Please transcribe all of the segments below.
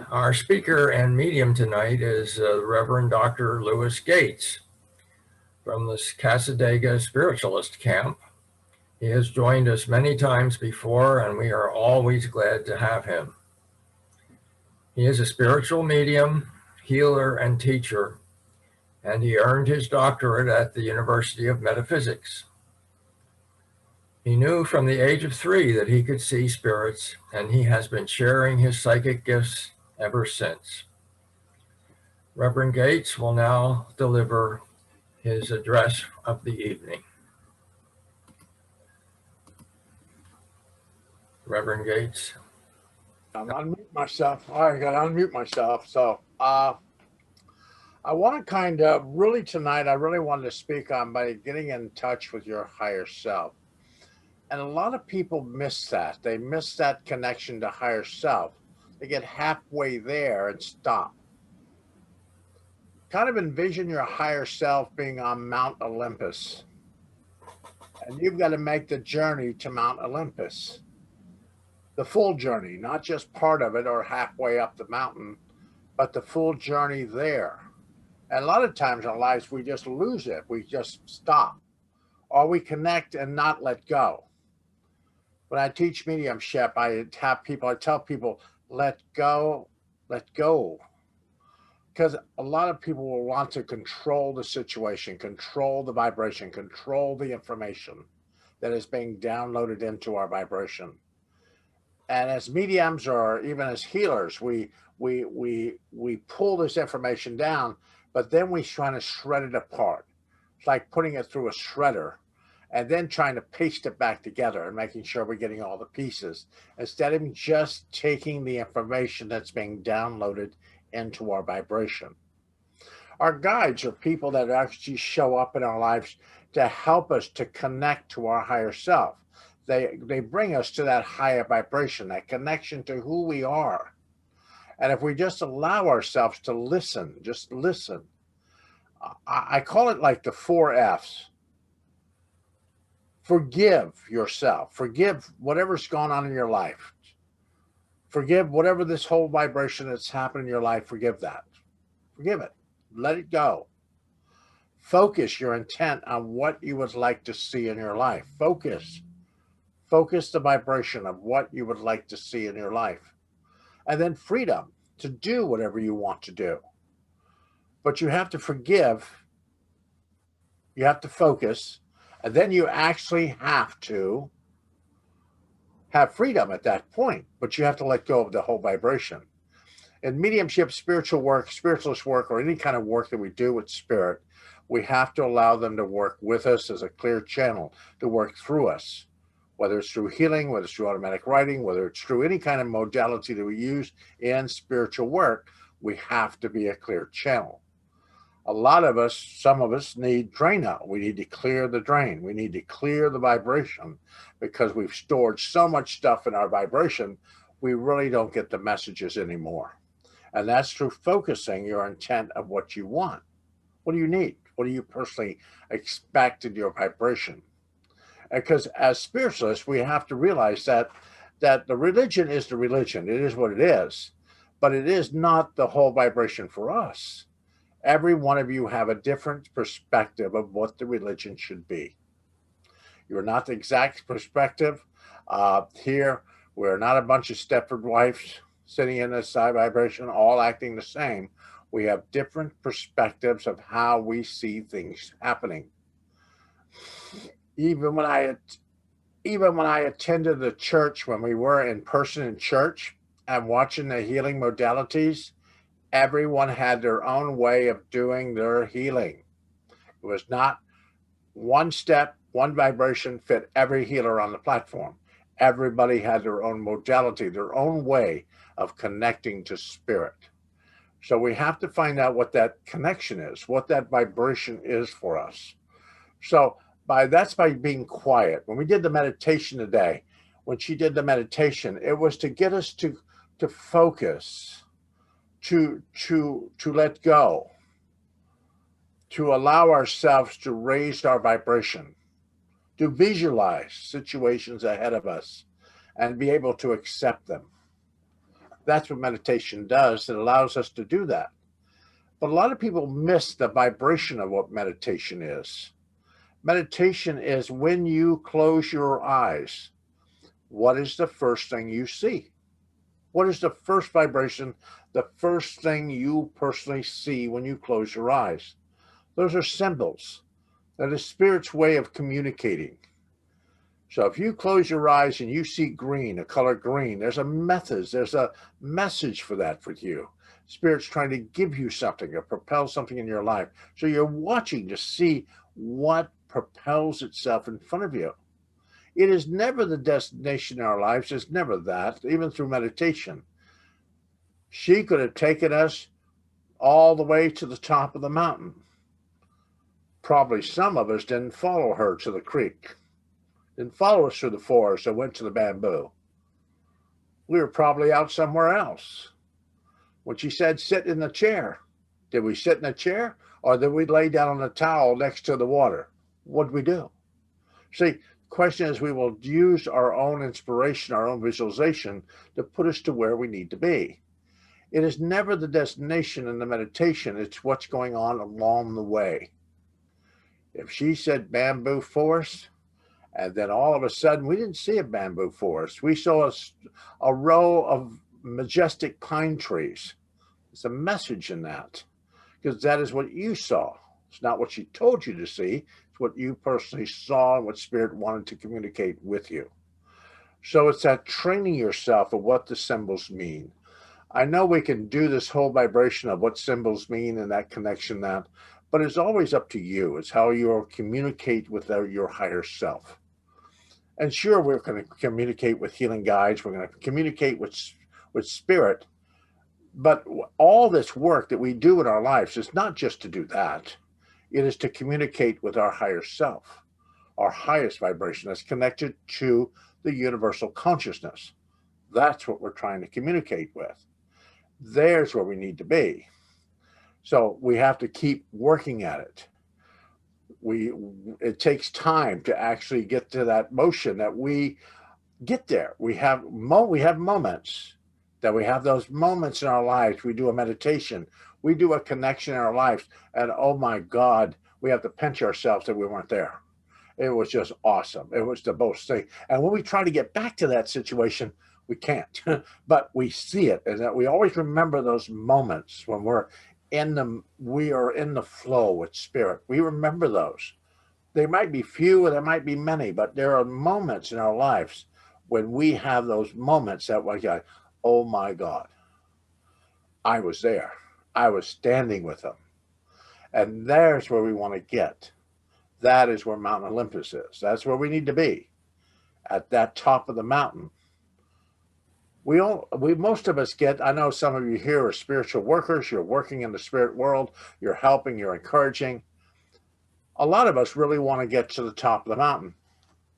Our speaker and medium tonight is Reverend Dr. Lewis Gates from the Casadega Spiritualist camp. He has joined us many times before, and we are always glad to have him. He is a spiritual medium, healer, and teacher, and he earned his doctorate at the University of Metaphysics. He knew from the age of 3 that he could see spirits, and he has been sharing his psychic gifts ever since. Reverend Gates will now deliver his address of the evening. Reverend Gates. I'm unmute myself. All right, I got to unmute myself. So I want to kind of really tonight, I really wanted to speak on by getting in touch with your higher self. And a lot of people miss that. They miss that connection to higher self. They get halfway there and stop. Kind of envision your higher self being on Mount Olympus. And you've got to make the journey to Mount Olympus. The full journey, not just part of it or halfway up the mountain, but the full journey there. And a lot of times in our lives, we just lose it. We just stop. Or we connect and not let go. When I teach mediumship, I tell people, let go, let go. Because a lot of people will want to control the situation, control the vibration, control the information that is being downloaded into our vibration. And as mediums or even as healers, we pull this information down, but then we try to shred it apart. It's like putting it through a shredder and then trying to paste it back together and making sure we're getting all the pieces, instead of just taking the information that's being downloaded into our vibration. Our guides are people that actually show up in our lives to help us to connect to our higher self. They bring us to that higher vibration, that connection to who we are. And if we just allow ourselves to listen, just listen. I call it like the 4 F's. Forgive yourself. Forgive whatever's gone on in your life. Forgive whatever this whole vibration that's happened in your life. Forgive that. Forgive it. Let it go. Focus your intent on what you would like to see in your life. Focus the vibration of what you would like to see in your life. And then freedom to do whatever you want to do. But you have to forgive, you have to focus, and then you actually have to have freedom at that point. But you have to let go of the whole vibration. In mediumship, spiritual work, spiritualist work, or any kind of work that we do with spirit, we have to allow them to work with us as a clear channel, to work through us. Whether it's through healing, whether it's through automatic writing, whether it's through any kind of modality that we use in spiritual work, we have to be a clear channel. A lot of us, some of us need drain out. We need to clear the drain. We need to clear the vibration because we've stored so much stuff in our vibration, we really don't get the messages anymore. And that's through focusing your intent of what you want. What do you need? What do you personally expect in your vibration? Because as spiritualists, we have to realize that the religion is the religion. It is what it is, but it is not the whole vibration for us. Every one of you have a different perspective of what the religion should be. You're not the exact perspective. Here, we're not a bunch of Stepford wives sitting in this side vibration, all acting the same. We have different perspectives of how we see things happening. Even when I attended the church, when we were in person in church and watching the healing modalities, everyone had their own way of doing their healing. It was not one step, one vibration fit every healer on the platform. Everybody had their own modality, their own way of connecting to spirit. So we have to find out what that connection is, what that vibration is for us. So that's by being quiet. When we did the meditation today, when she did the meditation, it was to get us to focus, to let go, to allow ourselves to raise our vibration, to visualize situations ahead of us and be able to accept them. That's what meditation does. It allows us to do that. But a lot of people miss the vibration of what meditation is. Meditation is when you close your eyes, what is the first thing you see? What is the first vibration, the first thing you personally see when you close your eyes? Those are symbols. That is Spirit's way of communicating. So if you close your eyes and you see green, a color green, there's a message for that for you. Spirit's trying to give you something or propel something in your life. So you're watching to see what propels itself in front of you. It is never the destination in our lives. It's never that, even through meditation. She could have taken us all the way to the top of the mountain. Probably some of us didn't follow her to the creek, didn't follow us through the forest or went to the bamboo. We were probably out somewhere else. When she said, sit in the chair, did we sit in a chair or did we lay down on a towel next to the water? What did we do? See, the question is, we will use our own inspiration, our own visualization to put us to where we need to be. It is never the destination in the meditation. It's what's going on along the way. If she said bamboo forest, and then all of a sudden we didn't see a bamboo forest. We saw a row of majestic pine trees. It's a message in that, because that is what you saw. It's not what she told you to see. It's what you personally saw and what Spirit wanted to communicate with you. So it's that training yourself of what the symbols mean. I know we can do this whole vibration of what symbols mean and that connection, but it's always up to you. It's how you communicate with your higher self. And sure, we're going to communicate with healing guides. We're going to communicate with Spirit. But all this work that we do in our lives is not just to do that. It is to communicate with our higher self, our highest vibration that's connected to the universal consciousness. That's what we're trying to communicate with. There's where we need to be. So we have to keep working at it. It takes time to actually get to that motion that we get there. We have moments that we have those moments in our lives. We do a meditation, we do a connection in our lives, and oh my God, we have to pinch ourselves that we weren't there. It was just awesome. It was the most thing. And when we try to get back to that situation, we can't, but we see it, and that we always remember those moments when we are in the flow with Spirit. We remember those. There might be few and there might be many, but there are moments in our lives when we have those moments that we go, oh my God, I was there. I was standing with them. And there's where we want to get. That is where Mount Olympus is. That's where we need to be, at that top of the mountain. Most of us get, I know some of you here are spiritual workers. You're working in the spirit world. You're helping, you're encouraging. A lot of us really want to get to the top of the mountain,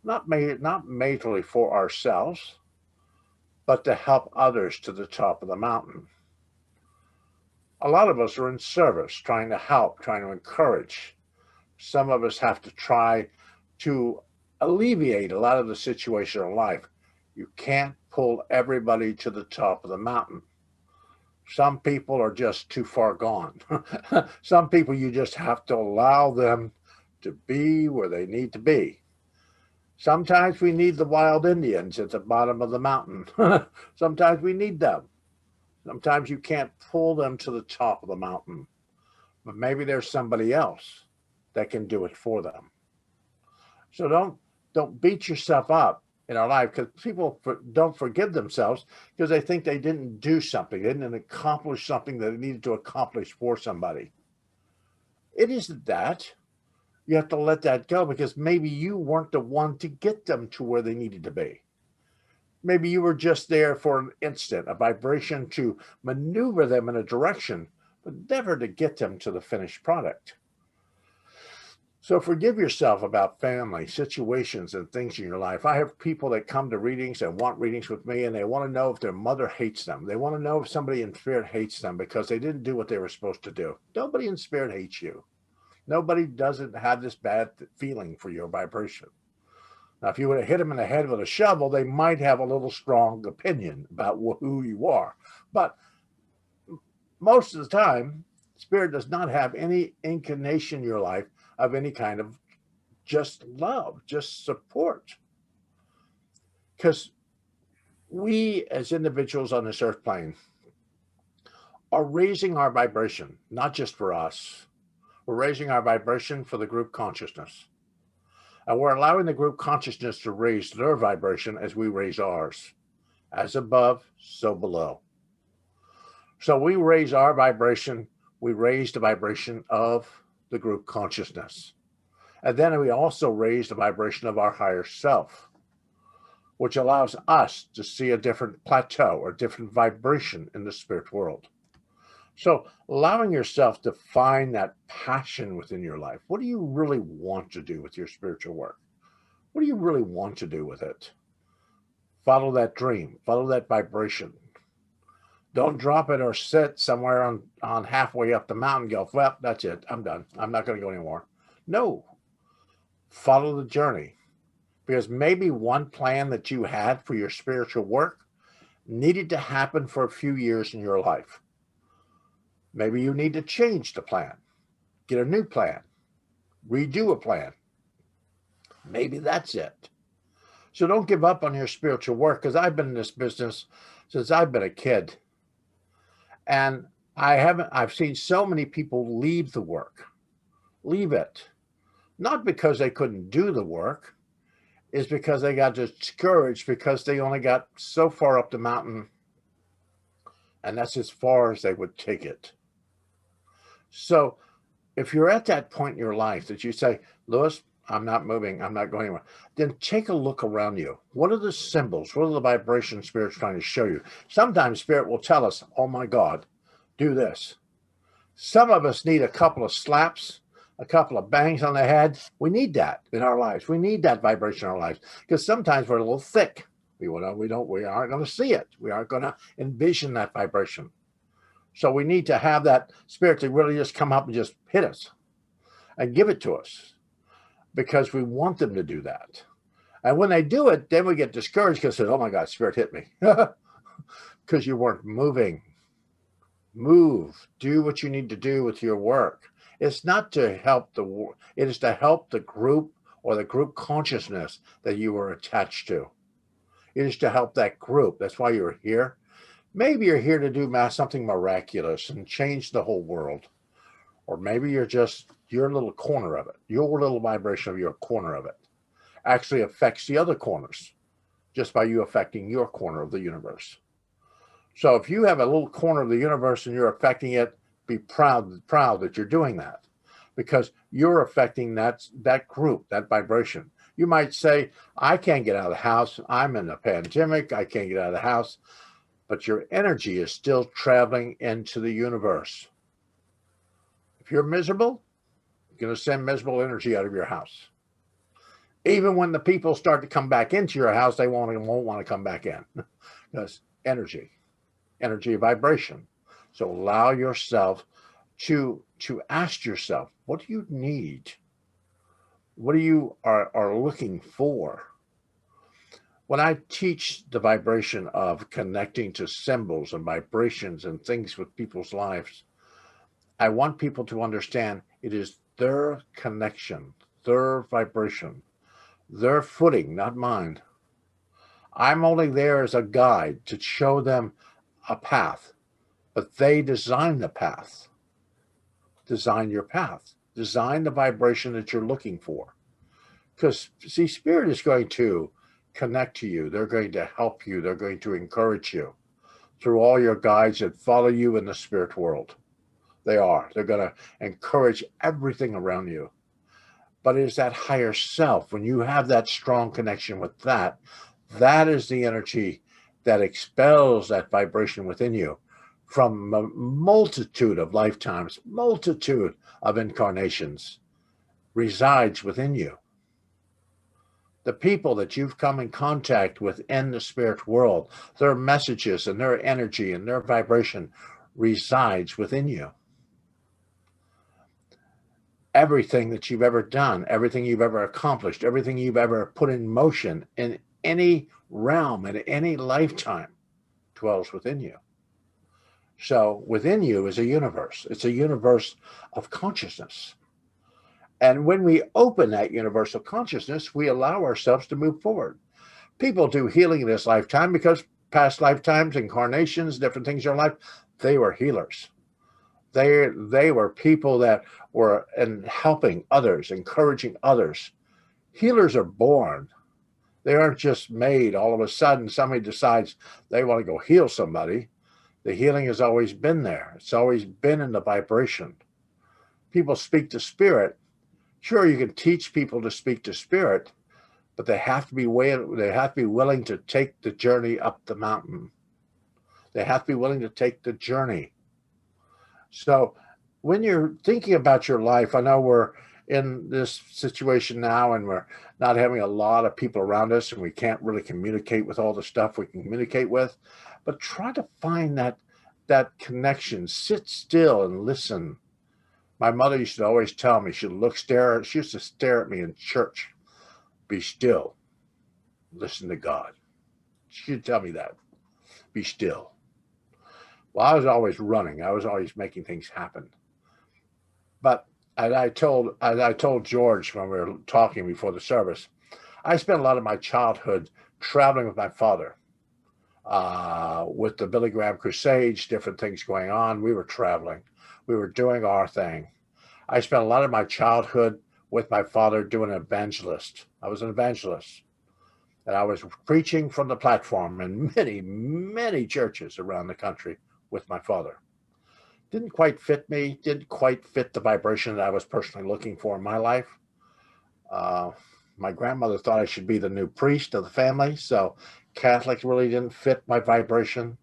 not majorly for ourselves, but to help others to the top of the mountain. A lot of us are in service, trying to help, trying to encourage. Some of us have to try to alleviate a lot of the situation in life. You can't pull everybody to the top of the mountain. Some people are just too far gone. Some people, you just have to allow them to be where they need to be. Sometimes we need the wild Indians at the bottom of the mountain. Sometimes we need them. Sometimes you can't pull them to the top of the mountain, but maybe there's somebody else that can do it for them. So don't beat yourself up in our life, because people don't forgive themselves because they think they didn't do something, they didn't accomplish something that they needed to accomplish for somebody. It isn't that. You have to let that go, because maybe you weren't the one to get them to where they needed to be. Maybe you were just there for an instant, a vibration to maneuver them in a direction, but never to get them to the finished product. So forgive yourself about family, situations, and things in your life. I have people that come to readings and want readings with me, and they want to know if their mother hates them. They want to know if somebody in spirit hates them because they didn't do what they were supposed to do. Nobody in spirit hates you. Nobody doesn't have this bad feeling for your vibration. Now, if you would have hit them in the head with a shovel, they might have a little strong opinion about who you are. But most of the time, spirit does not have any inclination in your life of any kind of just love, just support. Because we as individuals on this earth plane are raising our vibration, not just for us. We're raising our vibration for the group consciousness. And we're allowing the group consciousness to raise their vibration as we raise ours. As above, so below. So we raise our vibration, we raise the vibration of the group consciousness. And then we also raise the vibration of our higher self, which allows us to see a different plateau or different vibration in the spirit world. So allowing yourself to find that passion within your life. What do you really want to do with your spiritual work? What do you really want to do with it? Follow that dream, follow that vibration. Don't drop it or sit somewhere on halfway up the mountain and go, well, that's it. I'm done. I'm not going to go anymore. No, follow the journey, because maybe one plan that you had for your spiritual work needed to happen for a few years in your life. Maybe you need to change the plan, get a new plan, redo a plan. Maybe that's it. So don't give up on your spiritual work, because I've been in this business since I've been a kid. And I've seen so many people leave the work, leave it, not because they couldn't do the work, is because they got discouraged because they only got so far up the mountain, and that's as far as they would take it. So if you're at that point in your life that you say, Lewis, I'm not moving, I'm not going anywhere, then take a look around you. What are the symbols? What are the vibrations Spirit's trying to show you? Sometimes Spirit will tell us, oh my God, do this. Some of us need a couple of slaps, a couple of bangs on the head. We need that in our lives. We need that vibration in our lives, because sometimes we're a little thick. We aren't going to see it. We aren't going to envision that vibration. So we need to have that Spirit to really just come up and just hit us and give it to us, because we want them to do that. And when they do it, then we get discouraged because, oh my God, Spirit hit me. Because you weren't moving. Move. Do what you need to do with your work. It's not to help it is to help the group or the group consciousness that you were attached to. It is to help that group. That's why you're here. Maybe you're here to do something miraculous and change the whole world. Or maybe you're just your little corner of it. Your little vibration of your corner of it actually affects the other corners just by you affecting your corner of the universe. So if you have a little corner of the universe and you're affecting it, be proud that you're doing that, because you're affecting that group, that vibration. You might say, I can't get out of the house. I'm in a pandemic. I can't get out of the house. But your energy is still traveling into the universe. If you're miserable, you're going to send miserable energy out of your house. Even when the people start to come back into your house, they won't want to come back in. Because energy vibration. So allow yourself to ask yourself, what do you need? What do you are looking for? When I teach the vibration of connecting to symbols and vibrations and things with people's lives, I want people to understand it is their connection, their vibration, their footing, not mine. I'm only there as a guide to show them a path, but they design the path. Design your path. Design the vibration that you're looking for. Because, see, Spirit is going to connect to you. They're going to help you. They're going to encourage you through all your guides that follow you in the spirit world. They're going to encourage everything around you. But it is that higher self. When you have that strong connection with that is the energy that expels that vibration within you from a multitude of lifetimes, multitude of incarnations resides within you. The people that you've come in contact with in the spirit world, their messages and their energy and their vibration resides within you. everything that you've ever done, everything you've ever accomplished, everything you've ever put in motion in any realm, in any lifetime, dwells within you. So within you is a universe. It's a universe of consciousness. And when we open that universal consciousness, we allow ourselves to move forward. People do healing in this lifetime because past lifetimes, incarnations, different things in their life, they were healers. They were people that were in helping others, encouraging others. Healers are born. They aren't just made. All of a sudden, somebody decides they want to go heal somebody. The healing has always been there. It's always been in the vibration. People speak to spirit. Sure, you can teach people to speak to spirit, but they have to be willing to take the journey up the mountain. They have to be willing to take the journey. So when you're thinking about your life, I know we're in this situation now and we're not having a lot of people around us and we can't really communicate with all the stuff we can communicate with, but try to find that connection. Sit still and listen. My mother used to always tell me, she used to stare at me in church. Be still. Listen to God. She'd tell me that. Be still. Well, I was always running. I was always making things happen. But as I told George when we were talking before the service, I spent a lot of my childhood traveling with my father, with the Billy Graham Crusades, different things going on. We were traveling. We were doing our thing. I spent a lot of my childhood with my father doing an evangelist. I was an evangelist. And I was preaching from the platform in many, many churches around the country with my father. Didn't quite fit me, didn't quite fit the vibration that I was personally looking for in my life. My grandmother thought I should be the new priest of the family, so Catholic really didn't fit my vibration.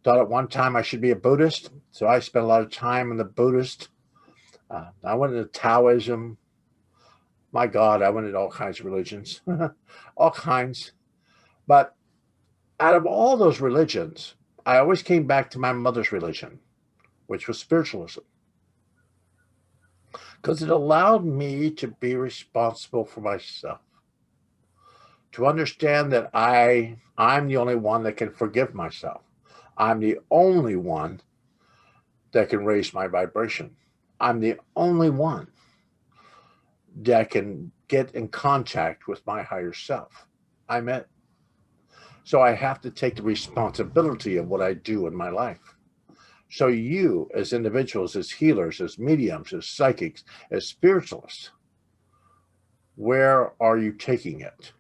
Thought at one time I should be a Buddhist, so I spent a lot of time in the Buddhist. I went into Taoism. My God, I went into all kinds of religions, all kinds. But out of all those religions, I always came back to my mother's religion, which was spiritualism, because it allowed me to be responsible for myself, to understand that I'm the only one that can forgive myself. I'm the only one that can raise my vibration. I'm the only one that can get in contact with my higher self. I'm it. So I have to take the responsibility of what I do in my life. So you, as individuals, as healers, as mediums, as psychics, as spiritualists, where are you taking it?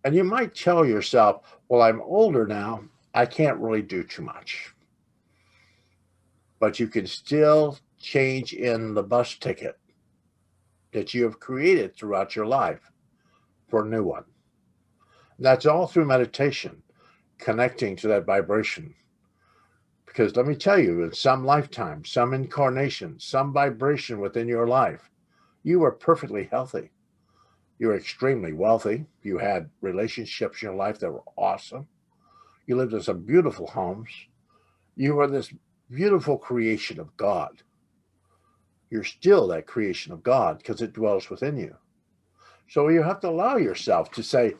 And you might tell yourself, well, I'm older now. I can't really do too much. But you can still change in the bus ticket that you have created throughout your life for a new one. That's all through meditation, connecting to that vibration. Because let me tell you, in some lifetime, some incarnation, some vibration within your life, you were perfectly healthy. You were extremely wealthy. You had relationships in your life that were awesome. You lived in some beautiful homes. You were this beautiful creation of God. You're still that creation of God because it dwells within you. So you have to allow yourself to say,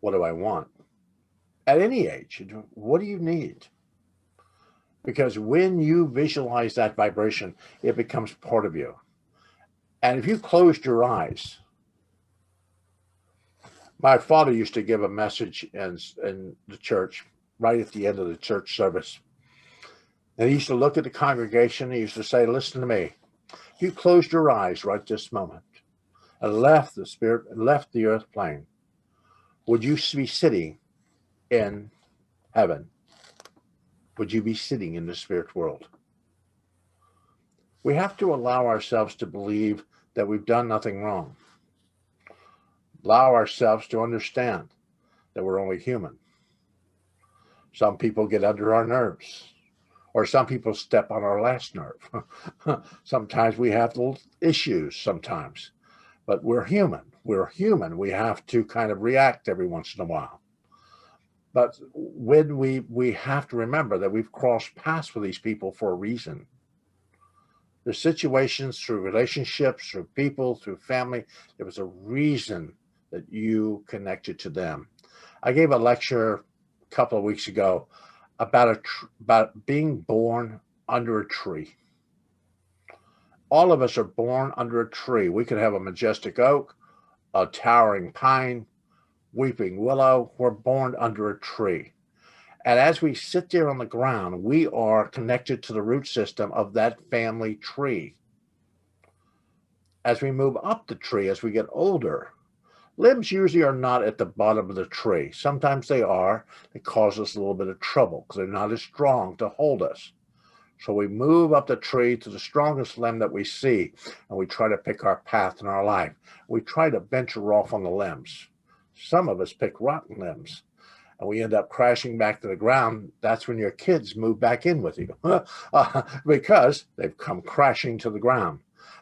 what do I want? At any age, what do you need? Because when you visualize that vibration, it becomes part of you. And if you closed your eyes, my father used to give a message in the church right at the end of the church service. And he used to look at the congregation. He used to say, listen to me. If you closed your eyes right this moment and left the earth plane, would you be sitting in heaven? Would you be sitting in the spirit world? We have to allow ourselves to believe that we've done nothing wrong. Allow ourselves to understand that we're only human. Some people get under our nerves, or some people step on our last nerve. Sometimes we have little issues sometimes, but we're human. We're human. We have to kind of react every once in a while. But when we have to remember that we've crossed paths with these people for a reason. Through situations, through relationships, through people, through family. There was a reason that you connected to them. I gave a lecture a couple of weeks ago about about being born under a tree. All of us are born under a tree. We could have a majestic oak, a towering pine, weeping willow. We're born under a tree. And as we sit there on the ground, we are connected to the root system of that family tree. As we move up the tree, as we get older, limbs usually are not at the bottom of the tree. Sometimes they are. They cause us a little bit of trouble because they're not as strong to hold us. So we move up the tree to the strongest limb that we see, and we try to pick our path in our life. We try to venture off on the limbs. Some of us pick rotten limbs, and we end up crashing back to the ground. That's when your kids move back in with you because they've come crashing to the ground.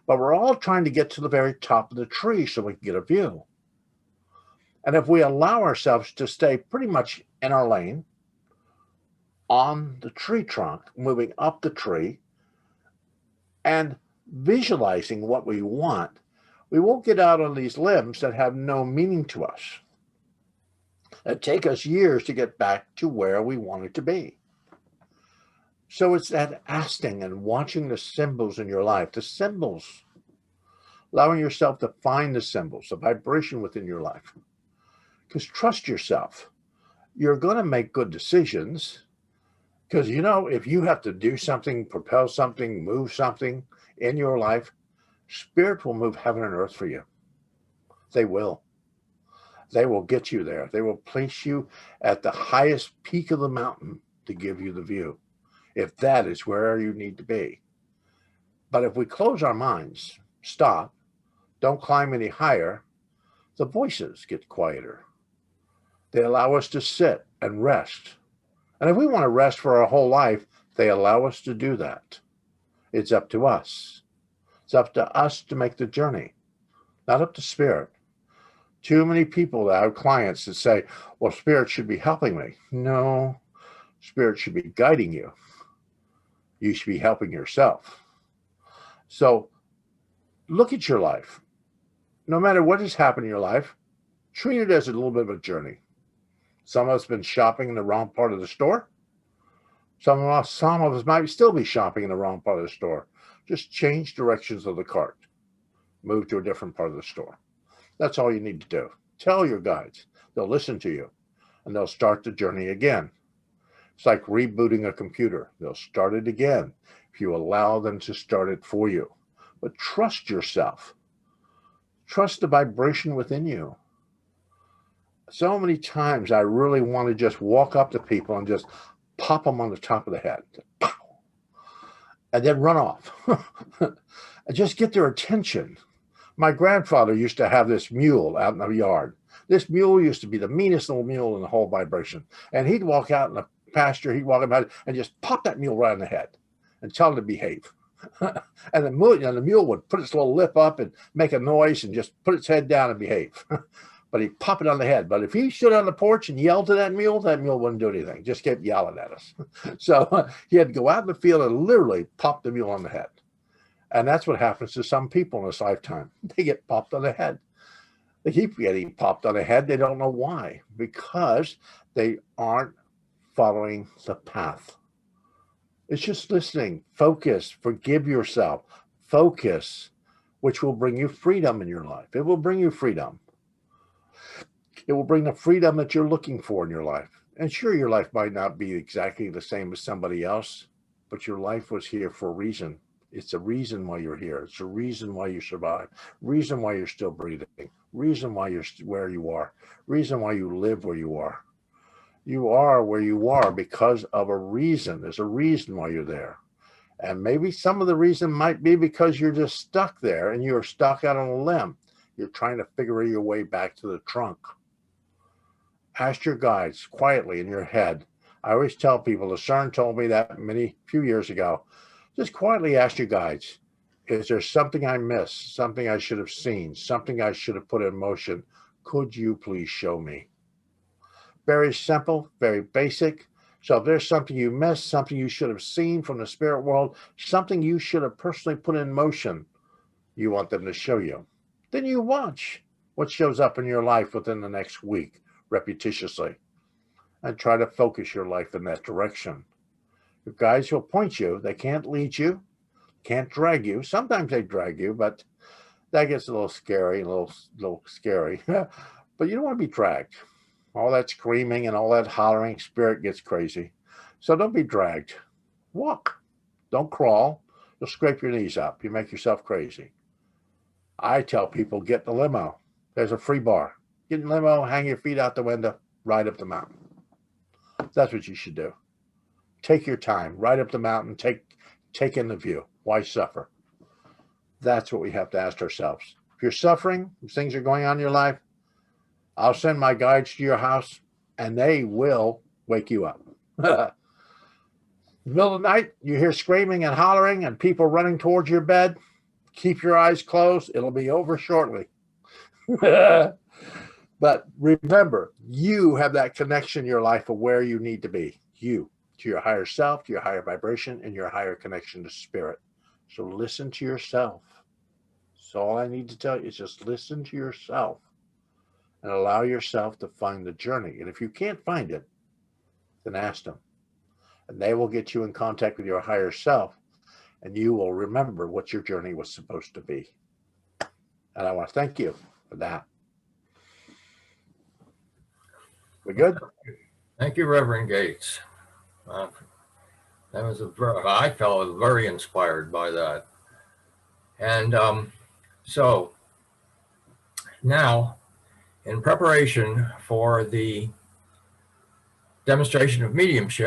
But we're all trying to get to the very top of the tree so we can get a view. And if we allow ourselves to stay pretty much in our lane, on the tree trunk, moving up the tree, and visualizing what we want, we won't get out on these limbs that have no meaning to us. It take us years to get back to where we wanted to be. So it's that asking and watching the symbols in your life, the symbols, allowing yourself to find the symbols, the vibration within your life. Because trust yourself. You're going to make good decisions. Because, you know, if you have to do something, propel something, move something in your life, Spirit will move heaven and earth for you. They will. They will get you there. They will place you at the highest peak of the mountain to give you the view, if that is where you need to be. But if we close our minds, stop, don't climb any higher, the voices get quieter. They allow us to sit and rest. And if we want to rest for our whole life, they allow us to do that. It's up to us. It's up to us to make the journey, not up to Spirit. Too many people that have clients that say, well, Spirit should be helping me. No, Spirit should be guiding you. You should be helping yourself. So look at your life. No matter what has happened in your life, treat it as a little bit of a journey. Some of us have been shopping in the wrong part of the store. Some of us might still be shopping in the wrong part of the store. Just change directions of the cart. Move to a different part of the store. That's all you need to do. Tell your guides. They'll listen to you, and they'll start the journey again. It's like rebooting a computer. They'll start it again if you allow them to start it for you. But trust yourself. Trust the vibration within you. So many times I really want to just walk up to people and just pop them on the top of the head. Pow! And then run off. And just get their attention. My grandfather used to have this mule out in the yard. This mule used to be the meanest little mule in the whole vibration. And he'd walk out in the pasture, he'd walk about and just pop that mule right in the head and tell him to behave. And the mule would put its little lip up and make a noise and just put its head down and behave. But he'd pop it on the head. But if he stood on the porch and yelled to that mule wouldn't do anything. Just kept yelling at us. So he had to go out in the field and literally pop the mule on the head. And that's what happens to some people in this lifetime. They get popped on the head. They keep getting popped on the head. They don't know why. Because they aren't following the path. It's just listening. Focus. Forgive yourself. Focus, which will bring you freedom in your life. It will bring you freedom. It will bring the freedom that you're looking for in your life. And sure, your life might not be exactly the same as somebody else, but your life was here for a reason. It's a reason why you're here. It's a reason why you survive. Reason why you're still breathing. Reason why you're where you are. Reason why you live where you are. You are where you are because of a reason. There's a reason why you're there. And maybe some of the reason might be because you're just stuck there and you're stuck out on a limb. You're trying to figure your way back to the trunk. Ask your guides quietly in your head. I always tell people, the CERN told me that few years ago. Just quietly ask your guides, is there something I missed, something I should have seen, something I should have put in motion? Could you please show me? Very simple, very basic. So if there's something you missed, something you should have seen from the spirit world, something you should have personally put in motion, you want them to show you. Then you watch what shows up in your life within the next week, repetitiously, and try to focus your life in that direction. Your guides will point you. They can't lead you, can't drag you. Sometimes they drag you, but that gets a little scary, a little scary. But you don't want to be dragged. All that screaming and all that hollering, spirit gets crazy. So don't be dragged. Walk. Don't crawl. You'll scrape your knees up. You make yourself crazy. I tell people, get the limo. There's a free bar. Get in the limo, hang your feet out the window, ride up the mountain. That's what you should do. Take your time. Ride up the mountain. Take in the view. Why suffer? That's what we have to ask ourselves. If you're suffering, if things are going on in your life, I'll send my guides to your house and they will wake you up. In the middle of the night, you hear screaming and hollering and people running towards your bed. Keep your eyes closed. It'll be over shortly. But remember, you have that connection in your life of where you need to be. You, to your higher self, to your higher vibration, and your higher connection to spirit. So listen to yourself. So all I need to tell you is just listen to yourself and allow yourself to find the journey. And if you can't find it, then ask them. And they will get you in contact with your higher self, and you will remember what your journey was supposed to be. And I want to thank you for that. We good? Thank you, Reverend Gates. That was I felt very inspired by that. And so now, in preparation for the demonstration of mediumship,